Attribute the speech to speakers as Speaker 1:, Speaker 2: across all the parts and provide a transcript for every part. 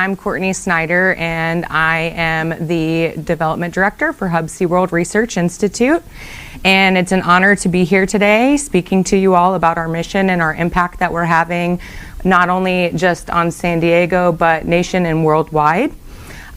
Speaker 1: I'm Courtney Snyder, and I am the Development Director for Hubbs-SeaWorld Research Institute. And it's an honor to be here today speaking to you all about our mission and our impact that we're having, not only just on San Diego, but nation and worldwide.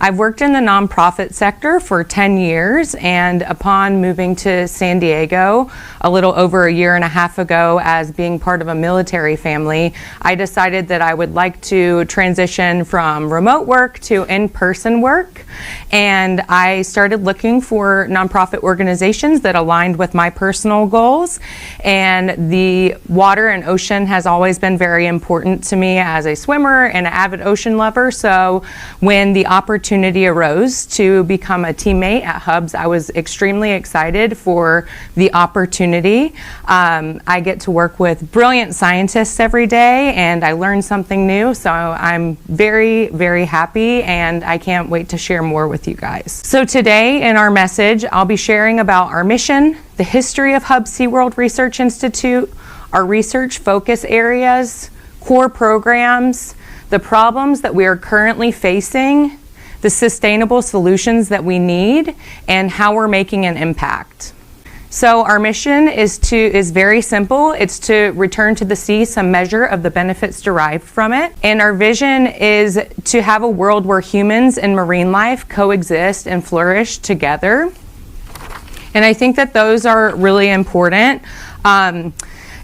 Speaker 1: I've worked in the nonprofit sector for 10 years, and upon moving to San Diego a little over a year and a half ago as being part of a military family, I decided that I would like to transition from remote work to in-person work. And I started looking for nonprofit organizations that aligned with my personal goals. And the water and ocean has always been very important to me as a swimmer and an avid ocean lover. So when the opportunity arose to become a teammate at Hubbs, I was extremely excited for the opportunity. I get to work with brilliant scientists every day, and I learn something new. So I'm very, very happy, and I can't wait to share more with you guys. So today in our message, I'll be sharing about our mission, the history of Hubbs-SeaWorld Research Institute, our research focus areas, core programs, the problems that we are currently facing, the sustainable solutions that we need, and how we're making an impact. So our mission is very simple. It's to return to the sea some measure of the benefits derived from it. And our vision is to have a world where humans and marine life coexist and flourish together. And I think that those are really important.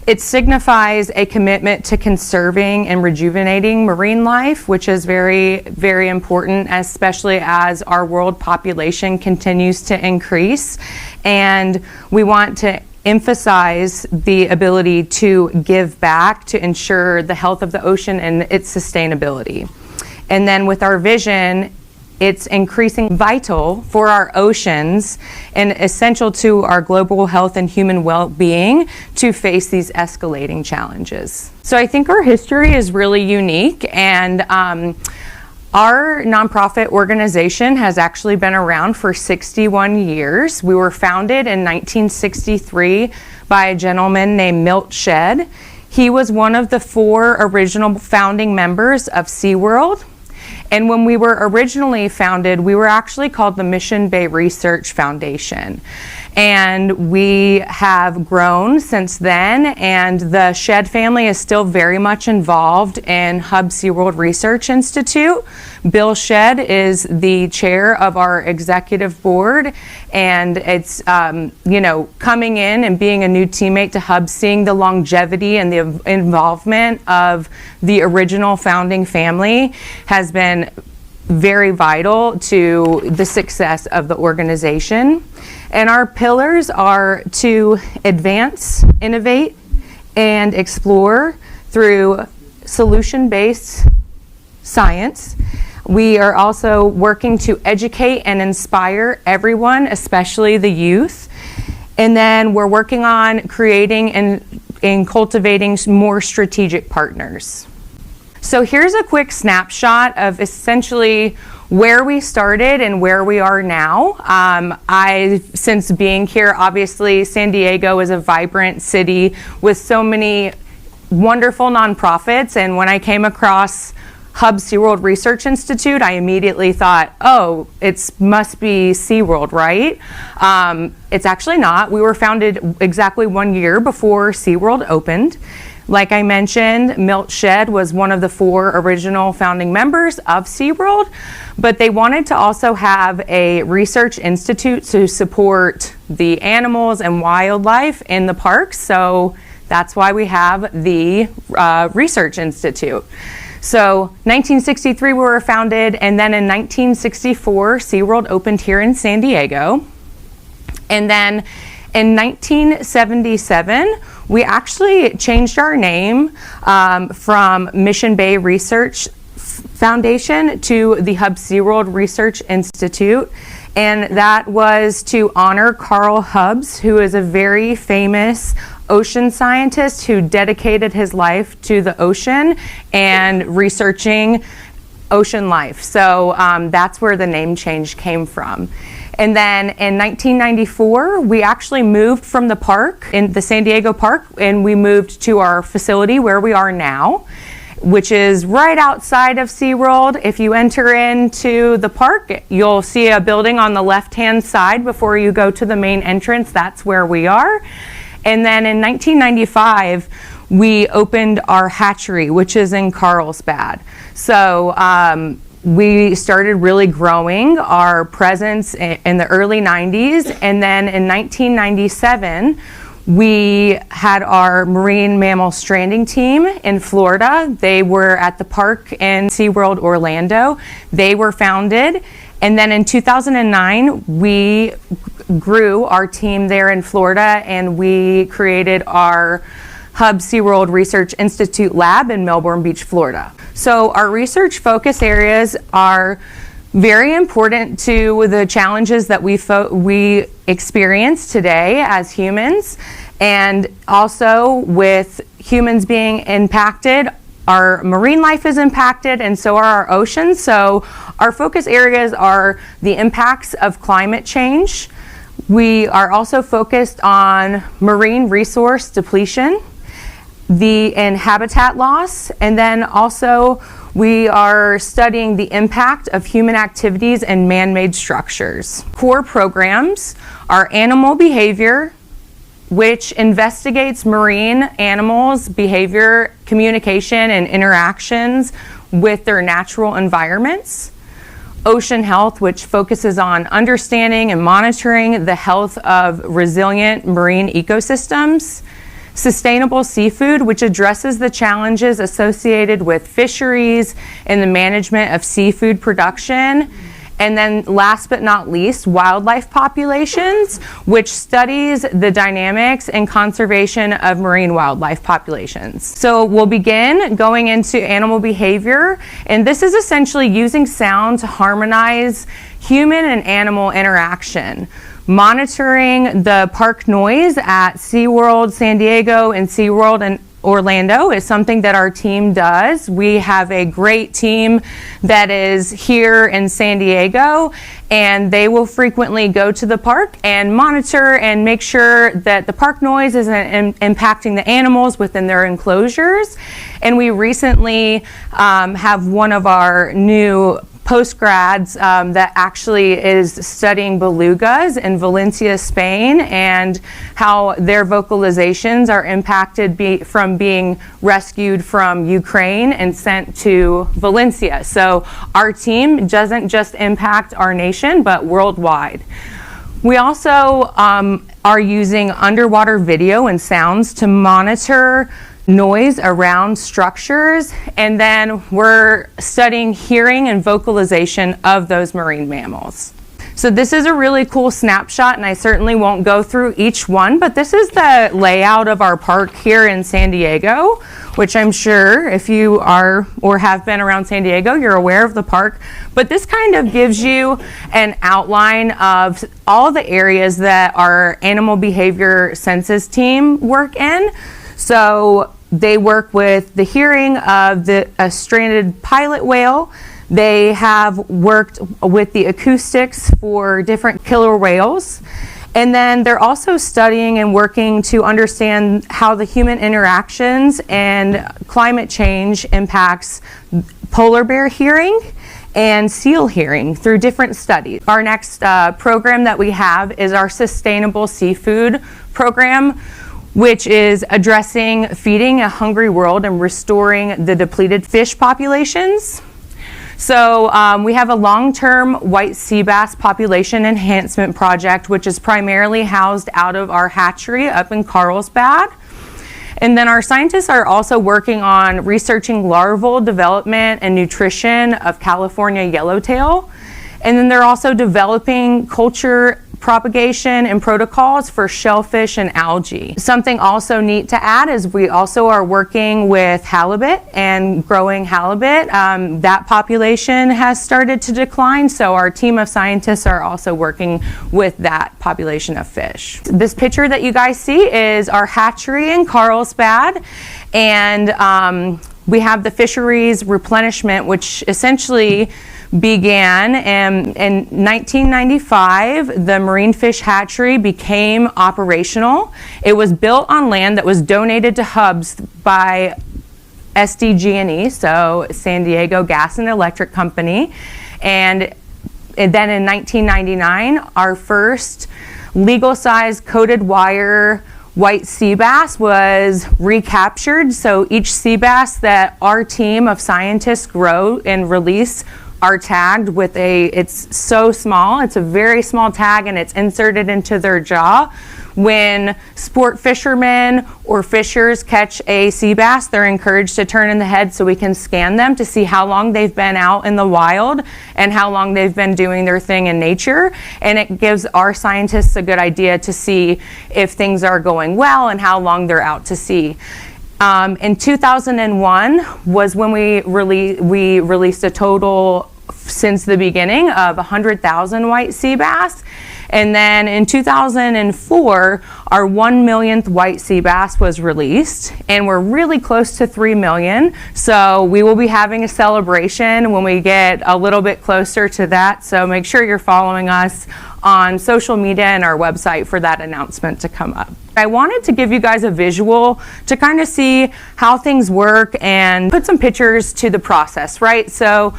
Speaker 1: It signifies a commitment to conserving and rejuvenating marine life, which is very, very important, especially as our world population continues to increase. And we want to emphasize the ability to give back to ensure the health of the ocean and its sustainability. And then with our vision, it's increasing vital for our oceans and essential to our global health and human well-being to face these escalating challenges. So I think our history is really unique, and our nonprofit organization has actually been around for 61 years. We were founded in 1963 by a gentleman named Milt Shedd. He was one of the 4 original founding members of SeaWorld. And when we were originally founded, we were actually called the Mission Bay Research Foundation. And we have grown since then, and the Shedd family is still very much involved in Hubbs-SeaWorld Research Institute. Bill Shedd is the chair of our executive board, and it's, coming in and being a new teammate to Hubbs, seeing the longevity and the involvement of the original founding family has been very vital to the success of the organization. And our pillars are to advance, innovate, and explore through solution-based science. We are also working to educate and inspire everyone, especially the youth. And then we're working on creating and cultivating more strategic partners. So here's a quick snapshot of essentially where we started and where we are now. Since being here, obviously San Diego is a vibrant city with so many wonderful nonprofits, and when I came across Hubbs-SeaWorld Research Institute, I immediately thought, oh, it must be SeaWorld, right? It's actually not. We were founded exactly 1 year before SeaWorld opened. Like I mentioned, Milt Shedd was one of the 4 original founding members of SeaWorld, but they wanted to also have a research institute to support the animals and wildlife in the parks, so that's why we have the Research Institute. So 1963 we were founded, and then in 1964 SeaWorld opened here in San Diego. And then in 1977, we actually changed our name from Mission Bay Research Foundation to the Hubbs-SeaWorld Research Institute. And that was to honor Carl Hubbs, who is a very famous ocean scientist who dedicated his life to the ocean and researching ocean life. So that's where the name change came from. And then in 1994, we actually moved from the park, in the San Diego park, and we moved to our facility where we are now. which is right outside of SeaWorld. If you enter into the park, you'll see a building on the left-hand side before you go to the main entrance. That's where we are. And then in 1995, we opened our hatchery, which is in Carlsbad. So we started really growing our presence in the early 90s. And then in 1997, we had our marine mammal stranding team in Florida. They were at the park in SeaWorld Orlando. They were founded. And then in 2009, we grew our team there in Florida, and we created our Hubbs-SeaWorld Research Institute lab in Melbourne Beach, Florida. So our research focus areas are very important to the challenges that we experience today as humans, and also with humans being impacted, our marine life is impacted, and so are our oceans. So our focus areas are the impacts of climate change. We are also focused on marine resource depletion, and habitat loss, and then also we are studying the impact of human activities and man-made structures. Core programs are animal behavior, which investigates marine animals' behavior, communication, and interactions with their natural environments. Ocean health, which focuses on understanding and monitoring the health of resilient marine ecosystems. Sustainable seafood, which addresses the challenges associated with fisheries and the management of seafood production. And then last but not least, wildlife populations, which studies the dynamics and conservation of marine wildlife populations. So we'll begin going into animal behavior, and this is essentially using sound to harmonize human and animal interaction. Monitoring the park noise at SeaWorld San Diego and SeaWorld and Orlando is something that our team does. We have a great team that is here in San Diego, and they will frequently go to the park and monitor and make sure that the park noise isn't impacting the animals within their enclosures. And we recently have one of our new postgrads that actually is studying belugas in Valencia, Spain, and how their vocalizations are impacted from being rescued from Ukraine and sent to Valencia. So our team doesn't just impact our nation, but worldwide. We also are using underwater video and sounds to monitor noise around structures, and then we're studying hearing and vocalization of those marine mammals. So this is a really cool snapshot, and I certainly won't go through each one, but this is the layout of our park here in San Diego, which I'm sure if you are or have been around San Diego, you're aware of the park. But this kind of gives you an outline of all the areas that our animal behavior senses team work in. So they work with the hearing of a stranded pilot whale. They have worked with the acoustics for different killer whales. And then they're also studying and working to understand how the human interactions and climate change impacts polar bear hearing and seal hearing through different studies. Our next program that we have is our Sustainable Seafood program, which is addressing feeding a hungry world and restoring the depleted fish populations. So we have a long-term white sea bass population enhancement project, which is primarily housed out of our hatchery up in Carlsbad. And then our scientists are also working on researching larval development and nutrition of California yellowtail. And then they're also developing culture propagation and protocols for shellfish and algae. Something also neat to add is we also are working with halibut and growing halibut. That population has started to decline, so our team of scientists are also working with that population of fish. This picture that you guys see is our hatchery in Carlsbad, and we have the fisheries replenishment, which essentially began in 1995. The marine fish hatchery became operational. It was built on land that was donated to Hubbs by SDG&E, so San Diego Gas and Electric Company. And then in 1999, our first legal-size coated wire white sea bass was recaptured. So each sea bass that our team of scientists grow and release are tagged with it's so small, it's a very small tag, and it's inserted into their jaw. When sport fishermen or fishers catch a sea bass, they're encouraged to turn in the head so we can scan them to see how long they've been out in the wild and how long they've been doing their thing in nature. And it gives our scientists a good idea to see if things are going well and how long they're out to sea. In 2001 was when we released a total since the beginning of 100,000 white sea bass. And then in 2004, our 1 millionth white sea bass was released, and we're really close to 3 million. So we will be having a celebration when we get a little bit closer to that. So make sure you're following us on social media and our website for that announcement to come up. I wanted to give you guys a visual to kind of see how things work and put some pictures to the process, right? So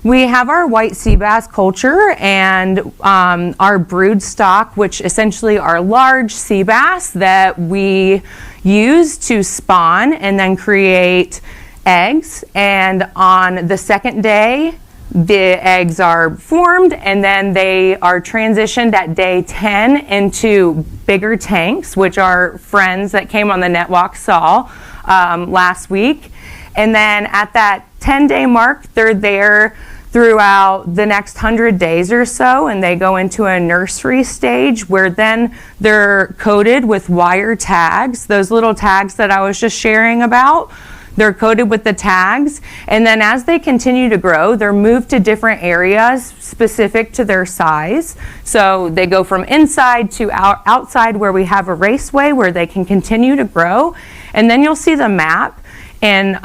Speaker 1: we have our white sea bass culture and our brood stock, which essentially are large sea bass that we use to spawn and then create eggs. And on the second day, the eggs are formed, and then they are transitioned at day 10 into bigger tanks, which our friends that came on the NetWalk saw last week. And then at that 10-day mark, they're there throughout the next 100 days or so, and they go into a nursery stage where then they're coated with wire tags, those little tags that I was just sharing about. They're coated with the tags, and then as they continue to grow, they're moved to different areas specific to their size. So they go from inside to outside where we have a raceway where they can continue to grow. And then you'll see the map, and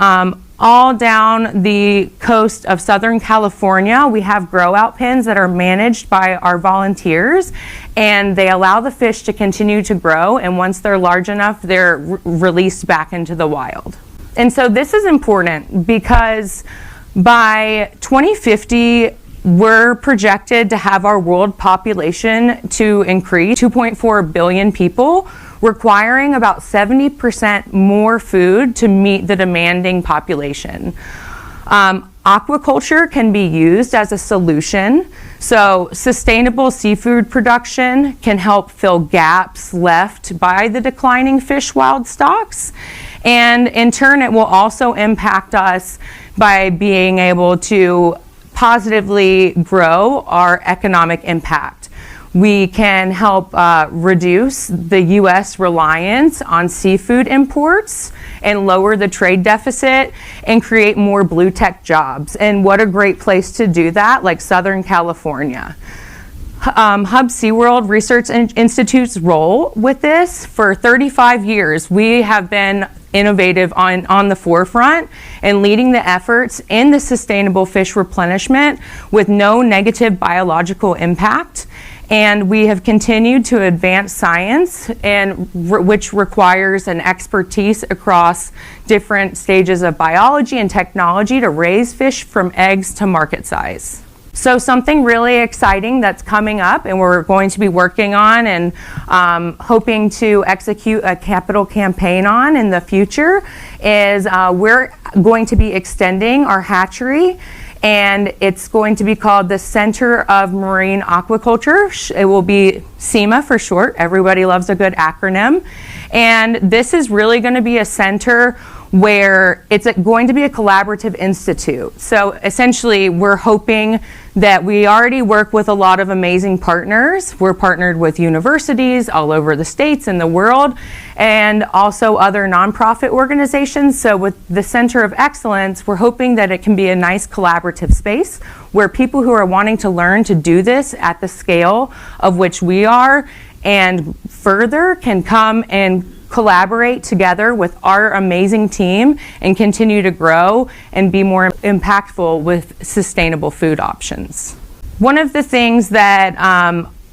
Speaker 1: all down the coast of Southern California, we have grow out pens that are managed by our volunteers, and they allow the fish to continue to grow, and once they're large enough, they're released back into the wild. And so this is important because by 2050, we're projected to have our world population to increase 2.4 billion people, requiring about 70% more food to meet the demanding population. Aquaculture can be used as a solution. So sustainable seafood production can help fill gaps left by the declining fish wild stocks. And in turn, it will also impact us by being able to positively grow our economic impact. We can help reduce the U.S. reliance on seafood imports and lower the trade deficit and create more blue tech jobs. And what a great place to do that, like Southern California. Hubbs-SeaWorld Research Institute's role with this, for 35 years, we have been innovative on the forefront and leading the efforts in the sustainable fish replenishment with no negative biological impact. And we have continued to advance science, and which requires an expertise across different stages of biology and technology to raise fish from eggs to market size. So something really exciting that's coming up and we're going to be working on and hoping to execute a capital campaign on in the future is we're going to be extending our hatchery, and it's going to be called the Center of Marine Aquaculture. It will be CEMA for short. Everybody loves a good acronym. And this is really going to be a center where it's going to be a collaborative institute. So essentially, we're hoping that we already work with a lot of amazing partners. We're partnered with universities all over the states and the world, and also other nonprofit organizations. So with the Center of Excellence, we're hoping that it can be a nice collaborative space where people who are wanting to learn to do this at the scale of which we are and further can come and collaborate together with our amazing team and continue to grow and be more impactful with sustainable food options. One of the things that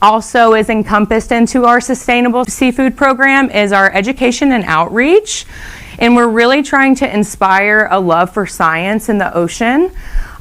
Speaker 1: also is encompassed into our sustainable seafood program is our education and outreach. And we're really trying to inspire a love for science in the ocean.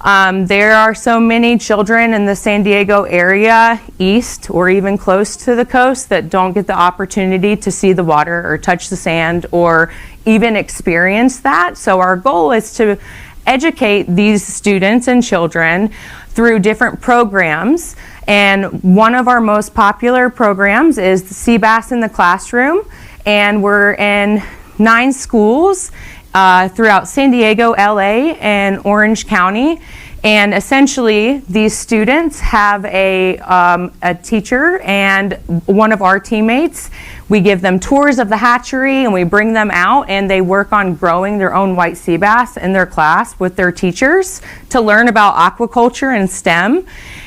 Speaker 1: There are so many children in the San Diego area, east or even close to the coast, that don't get the opportunity to see the water or touch the sand or even experience that. So our goal is to educate these students and children through different programs. And one of our most popular programs is the Sea Bass in the Classroom. And we're in 9 schools throughout San Diego, LA, and Orange County. And essentially, these students have a teacher and one of our teammates. We give them tours of the hatchery and we bring them out, and they work on growing their own white sea bass in their class with their teachers to learn about aquaculture and STEM.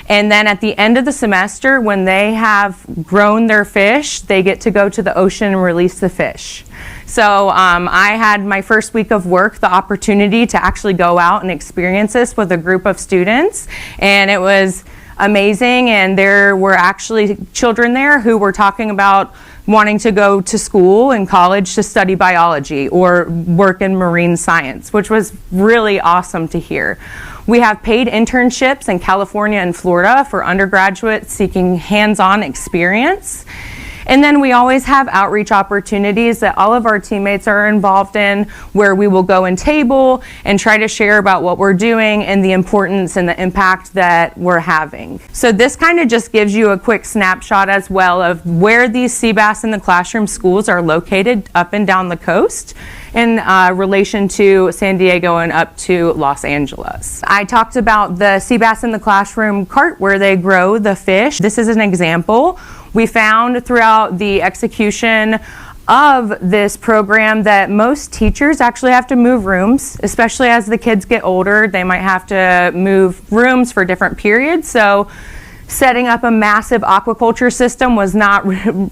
Speaker 1: And then at the end of the semester, when they have grown their fish, they get to go to the ocean and release the fish. So I had my first week of work the opportunity to actually go out and experience this with a group of students, and it was amazing. And there were actually children there who were talking about wanting to go to school and college to study biology or work in marine science, which was really awesome to hear. We have paid internships in California and Florida for undergraduates seeking hands-on experience. And then we always have outreach opportunities that all of our teammates are involved in, where we will go and table and try to share about what we're doing and the importance and the impact that we're having. So this kind of just gives you a quick snapshot as well of where these Sea Bass in the Classroom schools are located up and down the coast in relation to San Diego and up to Los Angeles. I talked about the Sea Bass in the Classroom cart where they grow the fish. This is an example. We found throughout the execution of this program that most teachers actually have to move rooms, especially as the kids get older. They might have to move rooms for different periods. So setting up a massive aquaculture system was not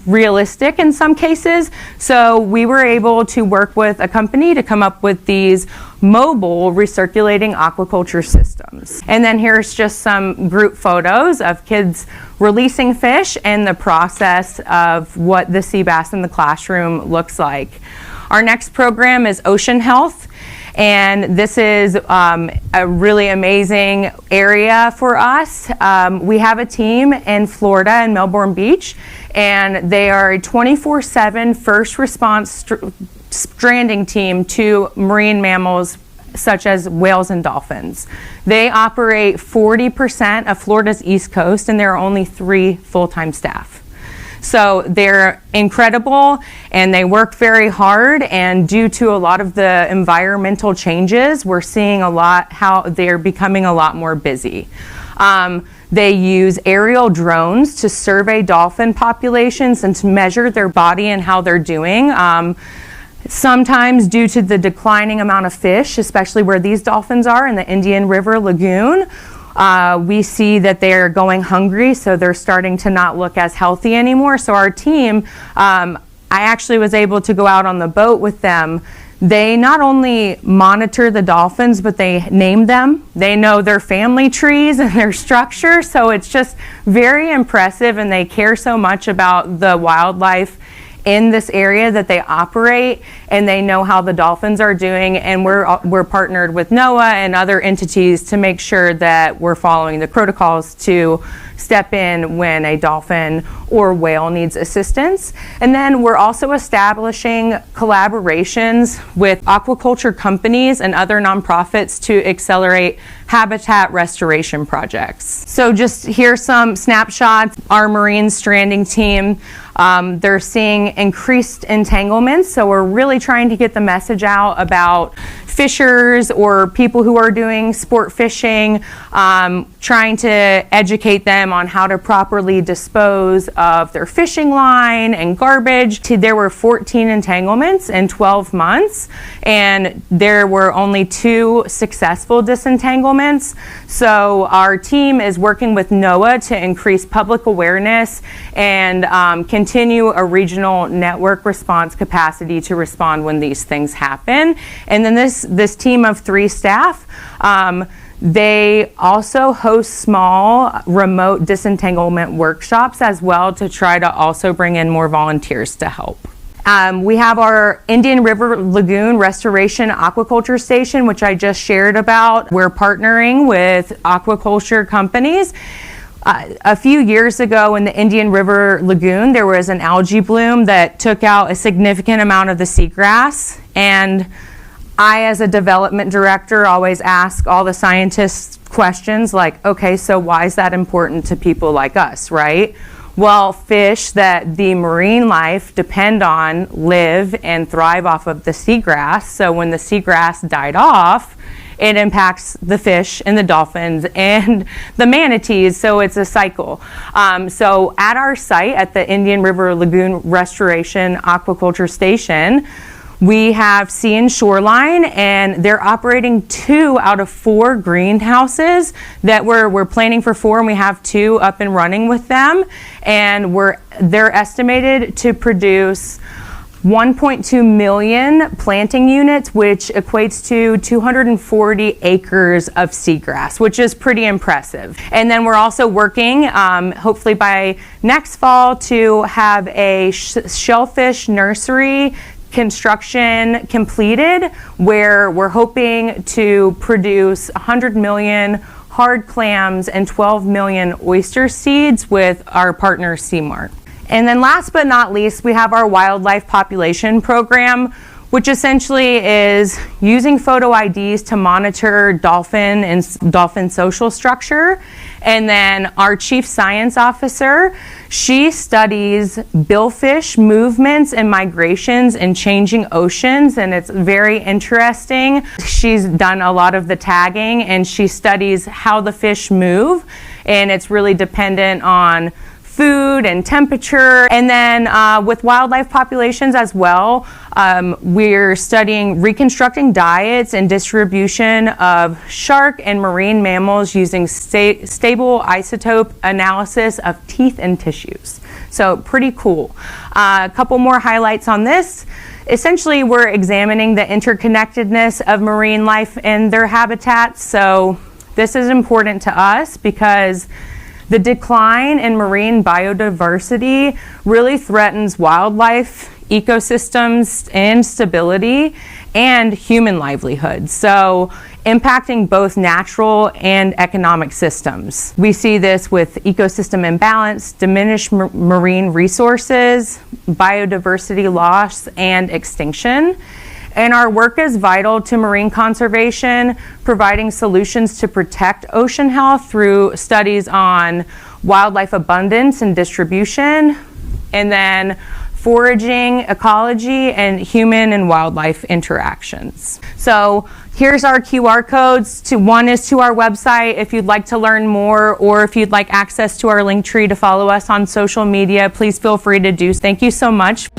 Speaker 1: realistic in some cases. So we were able to work with a company to come up with these mobile recirculating aquaculture systems. And then here's just some group photos of kids releasing fish and the process of what the Sea Bass in the Classroom looks like. Our next program is Ocean Health. And this is a really amazing area for us. We have a team in Florida in Melbourne Beach, and they are a 24/7 first response stranding team to marine mammals such as whales and dolphins. They operate 40% of Florida's East Coast, and there are only 3 full-time staff. So they're incredible and they work very hard, and due to a lot of the environmental changes, we're seeing a lot how they're becoming a lot more busy. They use aerial drones to survey dolphin populations and to measure their body and how they're doing. Sometimes due to the declining amount of fish, especially where these dolphins are in the Indian River Lagoon, we see that they're going hungry, so they're starting to not look as healthy anymore. So our team, I actually was able to go out on the boat with them. They not only monitor the dolphins, but they name them. They know their family trees and their structure, so it's just very impressive, and they care so much about the wildlife in this area that they operate, and they know how the dolphins are doing, and we're partnered with NOAA and other entities to make sure that we're following the protocols to step in when a dolphin or whale needs assistance. And then we're also establishing collaborations with aquaculture companies and other nonprofits to accelerate habitat restoration projects. So just here's some snapshots. Our marine stranding team, they're seeing increased entanglements, so we're really trying to get the message out about fishers or people who are doing sport fishing, trying to educate them on how to properly dispose of their fishing line and garbage. There were 14 entanglements in 12 months, and there were only 2 successful disentanglements. So our team is working with NOAA to increase public awareness and continue a regional network response capacity to respond when these things happen. And then this team of 3 staff, they also host small remote disentanglement workshops as well to try to also bring in more volunteers to help. We have our Indian River Lagoon Restoration Aquaculture Station, which I just shared about. We're partnering with aquaculture companies. A few years ago in the Indian River Lagoon, there was an algae bloom that took out a significant amount of the seagrass. And I, as a development director, always ask all the scientists questions like, okay, so why is that important to people like us, right? Well, fish that the marine life depend on live and thrive off of the seagrass. So when the seagrass died off, it impacts the fish and the dolphins and the manatees, so it's a cycle. So at our site at the Indian River Lagoon Restoration Aquaculture Station, we have Sea and Shoreline, and they're operating 2 out of 4 greenhouses that we're planning for 4, and we have 2 up and running with them. And they're estimated to produce 1.2 million planting units, which equates to 240 acres of seagrass, which is pretty impressive. And then we're also working, hopefully by next fall, to have a shellfish nursery construction completed, where we're hoping to produce 100 million hard clams and 12 million oyster seeds with our partner Seamart. And then last but not least, we have our wildlife population program, which essentially is using photo IDs to monitor dolphin and dolphin social structure. And then our chief science officer, she studies billfish movements and migrations in changing oceans, and it's very interesting. She's done a lot of the tagging, and she studies how the fish move, and it's really dependent on food and temperature. And then with wildlife populations as well, we're studying reconstructing diets and distribution of shark and marine mammals using stable isotope analysis of teeth and tissues. So pretty cool. A couple more highlights on this. Essentially, we're examining the interconnectedness of marine life and their habitats. So this is important to us because the decline in marine biodiversity really threatens wildlife, ecosystems, and stability, and human livelihoods. So impacting both natural and economic systems. We see this with ecosystem imbalance, diminished marine resources, biodiversity loss, and extinction. And our work is vital to marine conservation, providing solutions to protect ocean health through studies on wildlife abundance and distribution, and then foraging, ecology, and human and wildlife interactions. So here's our QR codes. One is to our website if you'd like to learn more, or if you'd like access to our link tree to follow us on social media, please feel free to do so. Thank you so much.